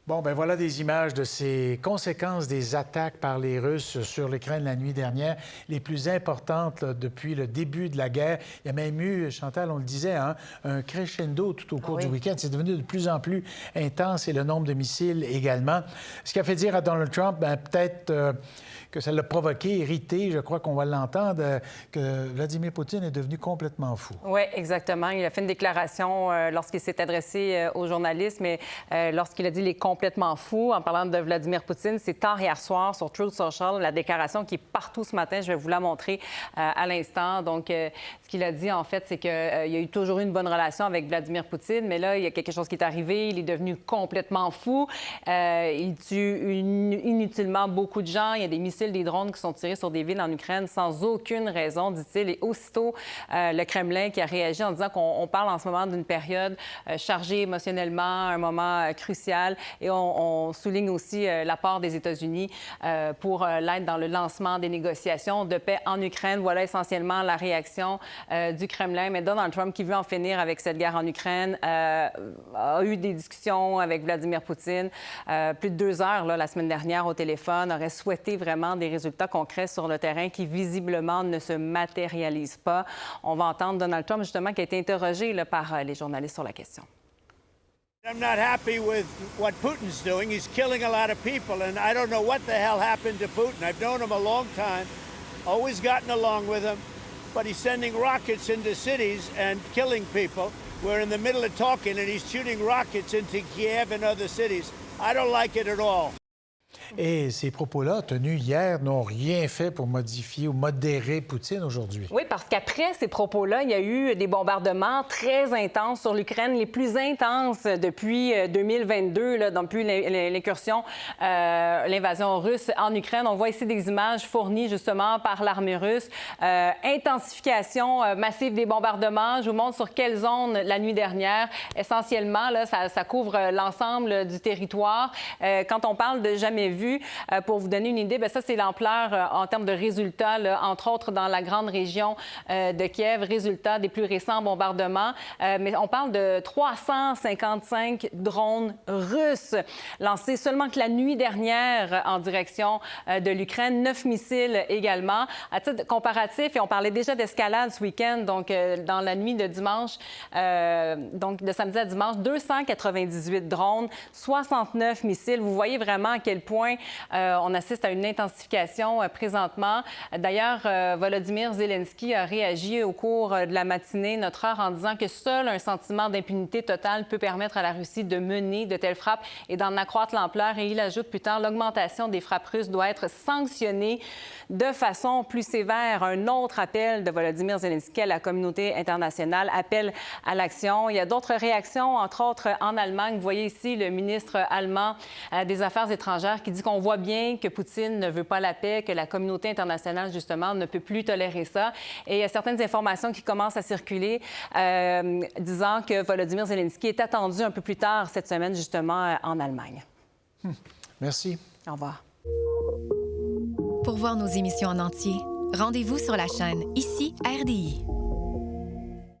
Bon, ben voilà des images de ces conséquences des attaques par les Russes sur l'Ukraine la nuit dernière, les plus importantes là, depuis le début de la guerre. Il y a même eu, Chantal, on le disait, hein, un crescendo tout au cours du week-end. C'est devenu de plus en plus intense et le nombre de missiles également. Ce qui a fait dire à Donald Trump, ben, peut-être que ça l'a provoqué, irrité, je crois qu'on va l'entendre, que Vladimir Poutine est devenu complètement fou. Oui, exactement. Il a fait une déclaration lorsqu'il s'est adressé aux journalistes, mais lorsqu'il a dit « il est complètement fou » en parlant de Vladimir Poutine, c'est tard hier soir sur Truth Social, la déclaration qui est partout ce matin. Je vais vous la montrer à l'instant. Donc, ce qu'il a dit, en fait, c'est qu'il y a eu toujours eu une bonne relation avec Vladimir Poutine, mais là, il y a quelque chose qui est arrivé. Il est devenu complètement fou. Il tue inutilement beaucoup de gens. Il y a des missiles, des drones qui sont tirés sur des villes en Ukraine sans aucune raison, dit-il. Et aussitôt, le Kremlin qui a réagi en disant qu'on parle en ce moment d'une période chargée émotionnellement, un moment crucial. Et on souligne aussi l'apport des États-Unis pour l'aide dans le lancement des négociations de paix en Ukraine. Voilà essentiellement la réaction du Kremlin. Mais Donald Trump, qui veut en finir avec cette guerre en Ukraine, a eu des discussions avec Vladimir Poutine. Plus de 2 heures là, la semaine dernière au téléphone, aurait souhaité vraiment des résultats concrets sur le terrain qui visiblement ne se matérialisent pas. On va entendre Donald Trump, justement, qui a été interrogé là, par les journalistes sur la question. I'm not happy with what Putin's doing. He's killing a lot of people, and I don't know what the hell happened to Putin. I've known him a long time, always gotten along with him, but he's sending rockets into cities and killing people. We're in the middle of talking, and he's shooting rockets into Kiev and other cities. I don't like it at all. Et ces propos-là, tenus hier, n'ont rien fait pour modifier ou modérer Poutine aujourd'hui. Oui, parce qu'après ces propos-là, il y a eu des bombardements très intenses sur l'Ukraine, les plus intenses depuis 2022, là, depuis l'incursion, l'invasion russe en Ukraine. On voit ici des images fournies justement par l'armée russe. Intensification massive des bombardements. Je vous montre sur quelle zone la nuit dernière. Essentiellement, là, ça couvre l'ensemble du territoire. Quand on parle de jamais vu, pour vous donner une idée, bien, ça, c'est l'ampleur en termes de résultats, là, entre autres dans la grande région de Kiev, résultat des plus récents bombardements. Mais on parle de 355 drones russes lancés seulement que la nuit dernière en direction de l'Ukraine. 9 missiles également. À titre comparatif, et on parlait déjà d'escalade ce week-end, donc dans la nuit de dimanche, donc de samedi à dimanche, 298 drones, 69 missiles. Vous voyez vraiment à quel point on assiste à une intensification présentement. D'ailleurs, Volodymyr Zelensky a réagi au cours de la matinée, notre heure, en disant que seul un sentiment d'impunité totale peut permettre à la Russie de mener de telles frappes et d'en accroître l'ampleur. Et il ajoute plus tard, l'augmentation des frappes russes doit être sanctionnée de façon plus sévère. Un autre appel de Volodymyr Zelensky à la communauté internationale, appel à l'action. Il y a d'autres réactions, entre autres en Allemagne. Vous voyez ici le ministre allemand des Affaires étrangères qui dit qu'on voit bien que Poutine ne veut pas la paix, que la communauté internationale, justement, ne peut plus tolérer ça. Et il y a certaines informations qui commencent à circuler disant que Volodymyr Zelensky est attendu un peu plus tard cette semaine, justement, en Allemagne. Merci. Au revoir. Pour voir nos émissions en entier, rendez-vous sur la chaîne Ici RDI.